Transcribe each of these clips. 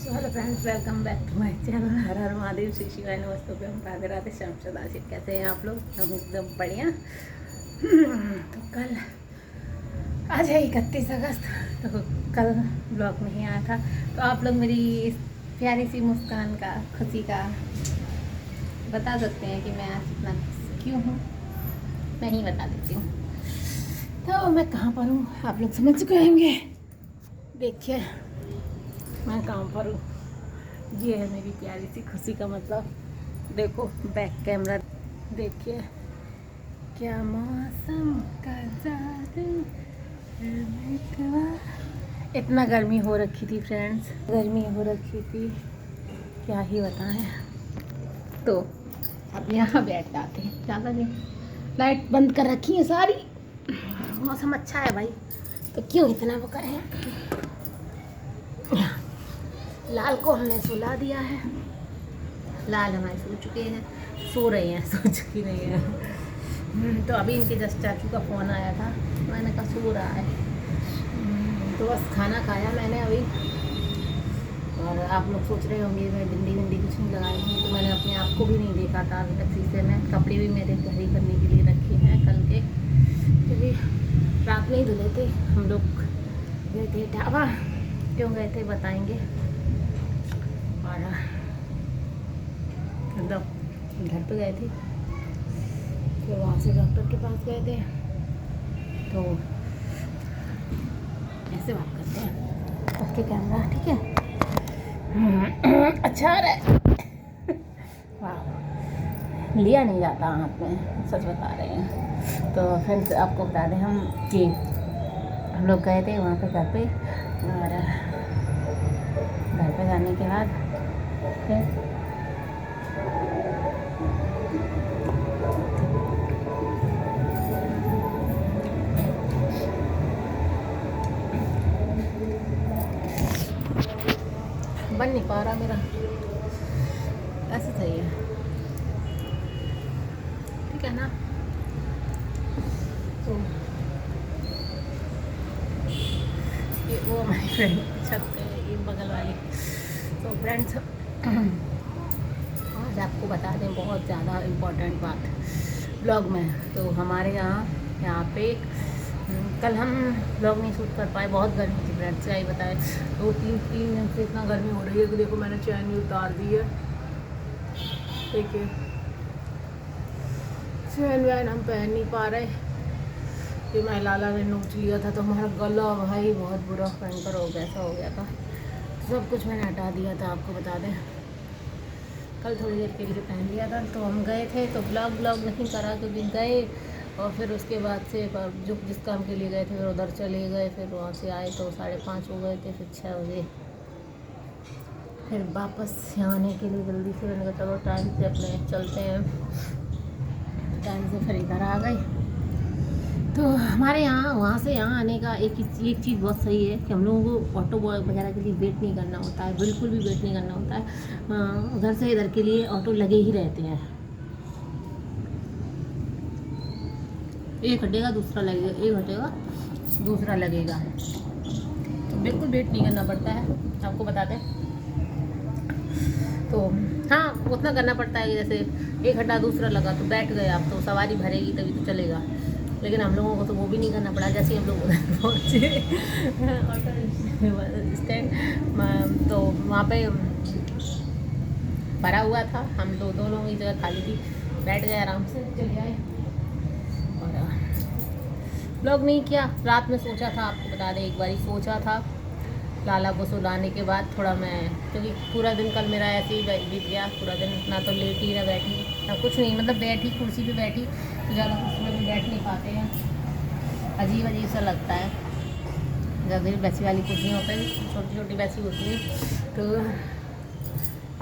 So hello friends, welcome back to my channel. हर हर महादेव, श्री शिवाय नमस्तों पे। हम राधे राधे श्याम सदाशिव। कैसे हैं आप लोग? हम एकदम बढ़िया। तो कल आज है 31 अगस्त। तो कल ब्लॉग नहीं आया था, तो आप लोग मेरी इस प्यारी सी मुस्कान का, खुशी का बता सकते हैं कि मैं आज इतना खुश क्यों हूँ। मैं ही बता देती हूँ। तो मैं कहाँ पर हूँ आप लोग समझ चुके होंगे। देखिए मैं कहाँ पर हूँ। ये है मेरी प्यारी सी खुशी का मतलब। देखो बैक कैमरा, देखिए क्या मौसम का जादू। इतना गर्मी हो रखी थी फ्रेंड्स, गर्मी हो रखी थी, क्या ही बताएं। तो अब यहाँ बैठ जाते हैं, ज़्यादा नहीं। लाइट बंद कर रखी है सारी। मौसम अच्छा है भाई, तो क्यों इतना वो करें। लाल को हमने सुला दिया है। लाल हमारे सो चुके हैं, सो रहे हैं, सो चुकी नहीं है। तो अभी इनके जस्ट चाचू का फ़ोन आया था, मैंने कहा सो रहा है। तो बस खाना खाया मैंने अभी। और आप लोग सोच रहे होंगे मैं बिंदी विंदी कुछ नहीं लगाई हूँ, तो मैंने अपने आप को भी नहीं देखा था अभी तक शीशे में। कपड़े भी मेरे तैयारी करने के लिए रखे हैं कल के, क्योंकि रात में ही धुले थे। हम लोग गए थे ढाबा। क्यों गए थे बताएंगे। और मतलब घर पे गए थे, फिर वहाँ से डॉक्टर के पास गए थे। तो ऐसे बात करते हैं, ओके कैमरा ठीक है। अच्छा आ रहा है। वाह, लिया नहीं जाता हाथ में, सच बता रहे हैं। तो फ्रेंड्स आपको बता दें हम लोग गए थे वहाँ पे घर पे। और घर पे जाने के बाद फिर बन नहीं पा रहा मेरा, ऐसे सही है, ठीक है ना। तो ये वो हमारी फ्रेंड छत पे, ये बगल वाली। तो फ्रेंड्स आज आपको बता दें बहुत ज़्यादा इम्पोर्टेंट बात ब्लॉग में। तो हमारे यहाँ पे कल हम ब्लॉग नहीं शूट कर पाए, बहुत गर्मी थी फ्रेंड्स, क्या ही बताए। 2-3 दिन से इतना गर्मी हो रही है कि देखो मैंने चैन भी उतार दी है। देखिए चैन वैन हम पहन नहीं पा रहे। कि मैं लाला ने नोच लिया था, तो हमारा गला भाई बहुत बुरा भयंकर हो गया, ऐसा हो गया था। तो सब कुछ मैंने हटा दिया था, आपको बता दें। कल थोड़ी देर के लिए पहन लिया था। तो हम गए थे, तो ब्लॉग नहीं करा क्योंकि गए, और फिर उसके बाद से जो जिस काम के लिए गए थे फिर उधर चले गए। फिर वहाँ से आए तो 5:30 हो गए थे, फिर 6 बजे फिर वापस यहाँ आने के लिए जल्दी से मैंने कहा चलो टाइम से अपने चलते हैं। टाइम से फिर इधर आ गए। तो हमारे यहाँ वहाँ से यहाँ आने का एक चीज़ बहुत सही है कि हम लोगों को ऑटो वगैरह के लिए वेट नहीं करना होता है, बिल्कुल भी वेट नहीं करना होता है। उधर से इधर के लिए ऑटो लगे ही रहते हैं। एक हटेगा दूसरा लगेगा, एक हटेगा दूसरा लगेगा, तो बिल्कुल वेट नहीं करना पड़ता है, आपको बता दें। तो हाँ उतना करना पड़ता है कि जैसे एक हटा दूसरा लगा तो बैठ गए आप, तो सवारी भरेगी तभी तो चलेगा। लेकिन हम लोगों को तो वो भी नहीं करना पड़ा। जैसे हम लोग उधर पहुँचे ऑटो स्टैंड, तो वहाँ पे भरा हुआ था, हम दोनों की जगह खाली थी, बैठ गए आराम से, चले आए। और ब्लॉग नहीं किया, रात में सोचा था, आपको बता दें एक बारी सोचा था लाला को सुलाने के बाद थोड़ा मैं, क्योंकि पूरा दिन कल मेरा ऐसे ही बीत गया। पूरा दिन ना तो लेटी ना बैठी ना कुछ नहीं, मतलब बैठी कुर्सी पे बैठी तो ज़्यादा कुर्सी में भी बैठ नहीं पाते हैं, अजीब अजीब सा लगता है। जब मेरी वैसी वाली कुर्सियाँ होती हैं, छोटी छोटी वैसी होती हैं, तो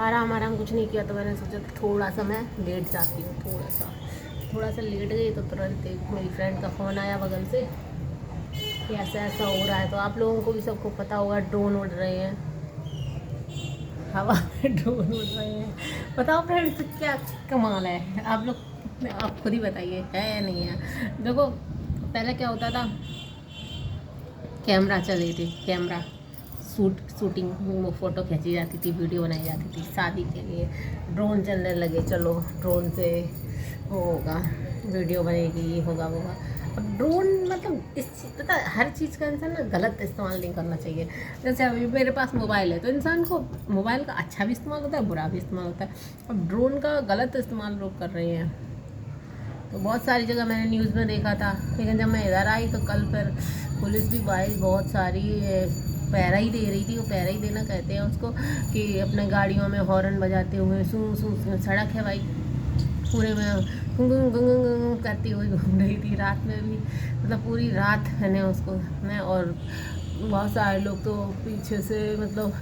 आराम कुछ नहीं किया। तो मैंने सोचा थोड़ा सा मैं लेट जाती हूँ, थोड़ा सा लेट गई तो तुरंत एक मेरी फ्रेंड का फ़ोन आया बगल से कि ऐसा हो रहा है। तो आप लोगों को भी सबको पता होगा, ड्रोन उड़ रहे हैं, हवा में ड्रोन उड़ रहे हैं। बताओ फ्रेंड्स क्या कमाल है, आप लोग आप खुद ही बताइए है या नहीं है। देखो पहले क्या होता था, कैमरा चले थे, कैमरा शूटिंग वो फ़ोटो खींची जाती थी, वीडियो बनाई जाती थी शादी के लिए। ड्रोन चलने लगे, चलो ड्रोन से वो होगा, वीडियो बनेगी, ये होगा वो होगा। अब ड्रोन मतलब इस चीज़ पता है, हर चीज़ का इंसान ना गलत इस्तेमाल नहीं करना चाहिए। जैसे अभी मेरे पास मोबाइल है तो इंसान को मोबाइल का अच्छा भी इस्तेमाल होता है, बुरा भी इस्तेमाल होता है। अब ड्रोन का गलत इस्तेमाल लोग कर रहे हैं। तो बहुत सारी जगह मैंने न्यूज़ में देखा था, लेकिन जब मैं इधर आई तो कल फिर पुलिस भी भाई बहुत सारी पहरा ही दे रही थी। वो पहरा ही देना कहते हैं उसको, कि अपने गाड़ियों में हॉर्न बजाते हुए सू सड़क है भाई पूरे में गुंग करती हुई घूम रही थी रात में भी, मतलब पूरी रात मैंने उसको मैं। और बहुत सारे लोग तो पीछे से मतलब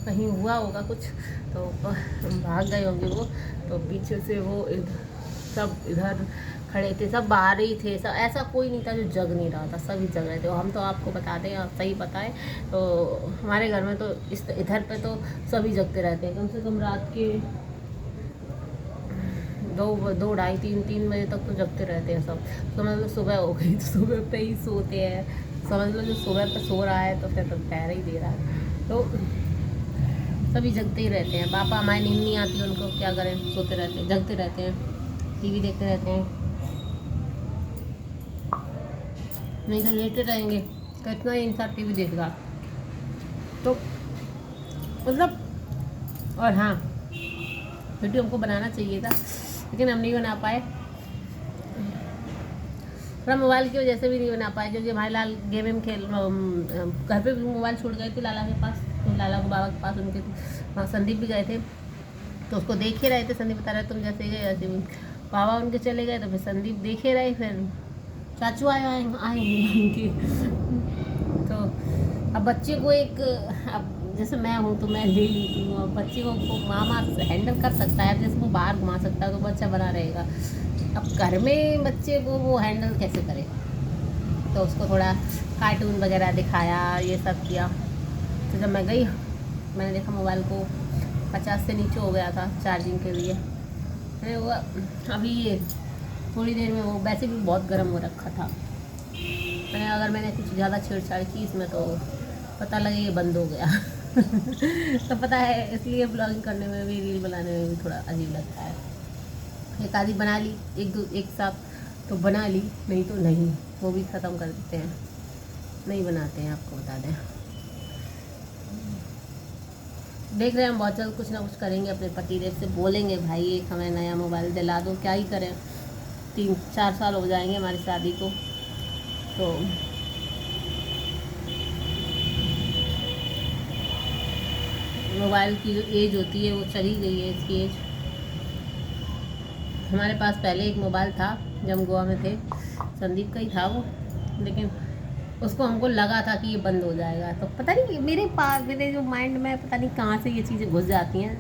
कहीं हुआ होगा कुछ तो भाग गए होंगे वो, तो पीछे से वो सब इधर खड़े थे, सब बाहर ही थे, सब ऐसा कोई नहीं था जो जग नहीं रहा था, सभी जग रहे थे। हम तो आपको बता दें, आप सही बताएं तो हमारे घर में तो इधर पे तो सभी जगते रहते हैं, कम से कम रात के 2 ढाई 3 बजे तक तो जगते रहते हैं सब। समझ लो सुबह हो गई तो सुबह पे ही सोते हैं, समझ लो जो सुबह पे सो रहा है तो फिर तो पैर ही दे रहा है। तो सभी जगते ही रहते हैं। पापा हमारी नींद नहीं आती उनको, क्या करें, सोते रहते हैं, जगते रहते हैं, टीवी देखते रहते हैं, नहीं तो लेटे रहेंगे। कितना इंसान टीवी देखेगा तो मतलब। और हाँ, वीडियो हमको बनाना चाहिए था लेकिन हम नहीं बना पाए, थोड़ा मोबाइल की वजह से भी नहीं बना पाए, क्योंकि हमारे लाल गेम खेल घर पे भी मोबाइल छूट गए थे लाला के पास, तो लाला को बाबा के पास उनके वहाँ संदीप भी गए थे तो उसको देख ही रहे थे। संदीप बता रहे तुम जैसे गए ऐसे बाबा उनके चले गए, तो फिर संदीप देखे रहे, फिर चाचू आएंगे उनके। तो अब बच्चे को एक, अब जैसे मैं हूँ तो मैं ले लेती हूँ, अब बच्चे को मामा हैंडल कर सकता है, जैसे वो बाहर घुमा सकता है तो बच्चा बना रहेगा। अब घर में बच्चे को वो हैंडल कैसे करे, तो उसको थोड़ा कार्टून वगैरह दिखाया, ये सब किया। तो जब मैं गई मैंने देखा मोबाइल को 50 से नीचे हो गया था चार्जिंग के लिए। अरे वो अभी ये थोड़ी देर में वो वैसे भी बहुत गर्म हो रखा था। मैंने कुछ ज़्यादा छेड़छाड़ की इसमें तो पता लगे ये बंद हो गया। तो पता है, इसलिए ब्लॉगिंग करने में भी, रील बनाने में भी थोड़ा अजीब लगता है। एक आधी बना ली, एक साथ तो बना ली, नहीं तो नहीं, वो भी ख़त्म कर देते हैं, नहीं बनाते हैं, आपको बता दें। देख रहे हैं हम बहुत जल्द कुछ ना कुछ करेंगे, अपने पतिदेव से बोलेंगे भाई एक हमें नया मोबाइल दिला दो। क्या ही करें, 3-4 साल हो जाएंगे हमारी शादी को, तो मोबाइल की जो एज होती है वो चली गई है, इसकी एज। हमारे पास पहले एक मोबाइल था जब गोवा में थे, संदीप का ही था वो, लेकिन उसको हमको लगा था कि ये बंद हो जाएगा। तो पता नहीं मेरे जो माइंड में पता नहीं कहाँ से ये चीज़ें घुस जाती हैं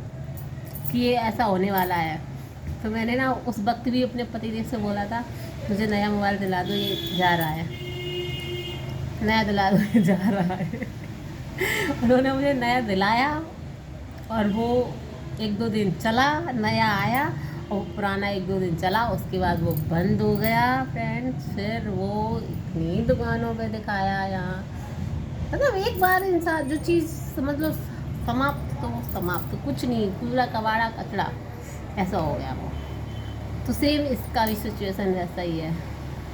कि ये ऐसा होने वाला है। तो मैंने ना उस वक्त भी अपने पतिदेव से बोला था मुझे नया मोबाइल दिला दो, ये जा रहा है, नया दिला दो, ये जा रहा है। उन्होंने मुझे नया दिलाया और वो 1-2 दिन चला, नया आया, और पुराना 1-2 दिन चला, उसके बाद वो बंद हो गया फ्रेंड्स। फिर वो इतनी दुकानों पे दिखाया यहाँ, मतलब एक बार इंसान जो चीज़ समझ लो समाप्त, तो वो समाप्त, कुछ नहीं, पूरा कबाड़ा कचड़ा ऐसा हो गया वो। तो सेम इसका भी सिचुएशन वैसा ही है।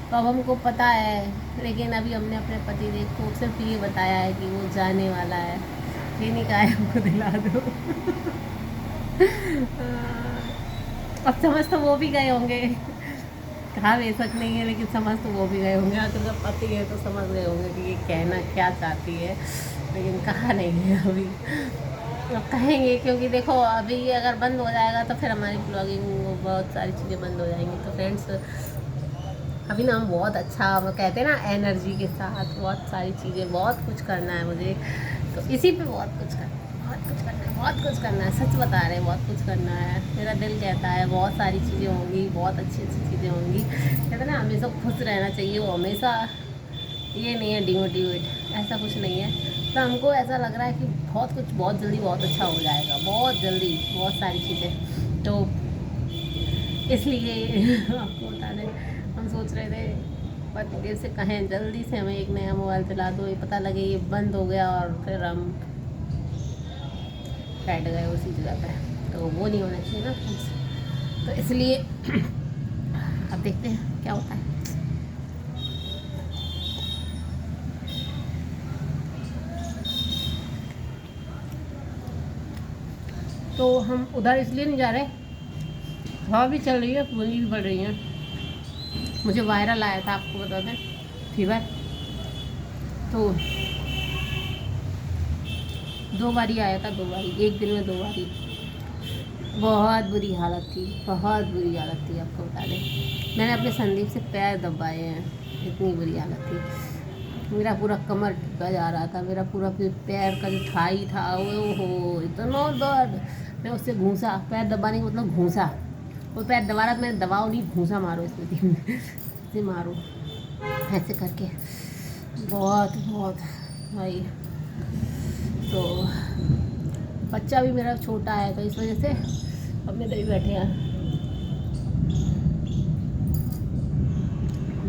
तो अब हमको पता है, लेकिन अभी हमने अपने पतिदेव को सिर्फ ये बताया है कि वो जाने वाला है, ये नहीं कहा है हमको दिला दो। अब समझ तो वो भी गए होंगे, कहा बेशक नहीं है, लेकिन समझ तो वो भी गए होंगे। अगर तो पति है तो समझ गए होंगे कि ये कहना क्या चाहती है, लेकिन कहा नहीं है अभी। अब कहेंगे, क्योंकि देखो अभी अगर बंद हो जाएगा तो फिर हमारी ब्लॉगिंग बहुत सारी चीज़ें बंद हो जाएंगी। तो फ्रेंड्स अभी ना हम बहुत अच्छा, वो कहते हैं ना एनर्जी के साथ बहुत सारी चीज़ें, बहुत कुछ करना है मुझे, तो इसी पे बहुत कुछ करना है, सच बता रहे हैं, बहुत कुछ करना है। मेरा दिल कहता है बहुत सारी चीज़ें होंगी, बहुत अच्छी अच्छी चीज़ें होंगी। कहते हैं ना हमेशा खुश रहना चाहिए, वो हमेशा ये नहीं है डिमोटिवेट, ऐसा कुछ नहीं है। तो हमको ऐसा लग रहा है कि बहुत जल्दी बहुत अच्छा हो जाएगा, बहुत जल्दी बहुत सारी चीज़ें। तो इसलिए आपको बता दें, हम सोच रहे थे पति से कहें जल्दी से हमें एक नया मोबाइल दिला दो, ये पता लगे ये बंद हो गया और फिर हम बैठ गए उसी जगह पे, तो वो नहीं होना चाहिए ना। तो इसलिए अब देखते हैं क्या होता है। तो हम उधर इसलिए नहीं जा रहे, हवा भी चल रही है, बूंदी भी पड़ रही है। मुझे वायरल आया था, आपको बता दें, फीवर। तो 2 बारी आया था, 2 बारी, एक दिन में 2 बारी। बहुत बुरी हालत थी, बहुत बुरी हालत थी, आपको बता दें। मैंने अपने संदीप से पैर दबाए हैं, इतनी बुरी हालत थी। मेरा पूरा कमर टिका जा रहा था, मेरा पूरा पैर का जो थाई था वो हो इतना दर्द। मैं उससे घूसा, पैर दबाने का मतलब घूसा, वो पैर दबा रहा था, मैंने दबाओ नहीं, घूसा मारो इसमें मारो ऐसे करके, बहुत बहुत भाई। तो बच्चा भी मेरा छोटा है, तो इस वजह से अपने इधर ही बैठे हैं।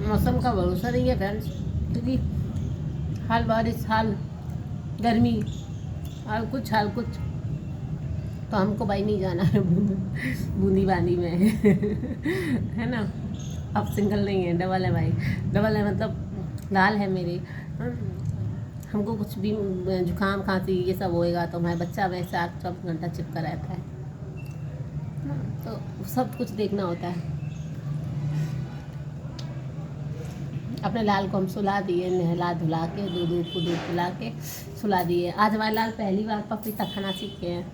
मौसम का भरोसा नहीं है फ्रेंड्स, क्योंकि हाल बारिश, हाल गर्मी, हाल कुछ तो हमको भाई नहीं जाना है बूंदी बांदी में है ना। अब सिंगल नहीं है, डबल है भाई, डबल है, मतलब लाल है मेरे। हमको कुछ भी जुकाम खांसी ये सब होएगा तो हमारा बच्चा वैसे 24 घंटा चिपका रहता है, तो सब कुछ देखना होता है। अपने लाल को हम सुला दिए, नहला धुला के, दूध पिला के सुला दिए। आज हमारे लाल पहली बार पपीता खाना सीखे हैं।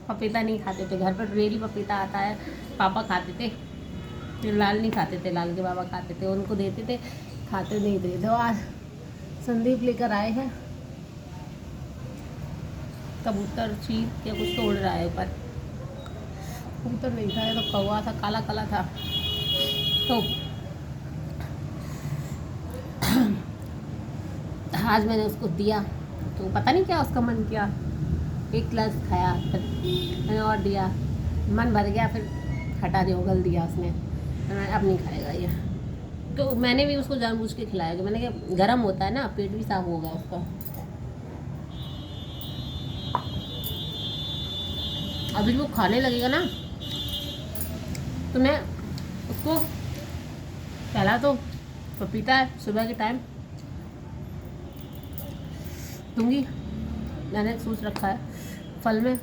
पपीता नहीं खाते थे, घर पर डेली पपीता आता है, पापा खाते थे, लाल नहीं खाते थे, लाल के बाबा खाते थे, उनको देते थे, खाते नहीं थे। तो आज संदीप लेकर आए हैं कबूतर, चील क्या कुछ तो उड़ रहा है ऊपर। कबूतर नहीं था, तो कौवा था, काला काला था। तो आज मैंने उसको दिया, तो पता नहीं क्या उसका मन किया, एक गिलास खाया, फिर मैंने और दिया, मन भर गया, फिर हटा दिया, उगल दिया उसने, अब नहीं खाएगा ये। तो मैंने भी उसको जानबूझ के खिलाया, कि मैंने कहा गर्म होता है ना, पेट भी साफ होगा उसका। अभी वो खाने लगेगा ना, तो मैं उसको पहला तो पपीता है, सुबह के टाइम दूंगी, मैंने सोच रखा है फल में,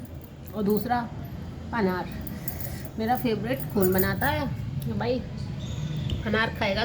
और दूसरा अनार। मेरा फेवरेट खून बनाता है, भाई अनार खाएगा तो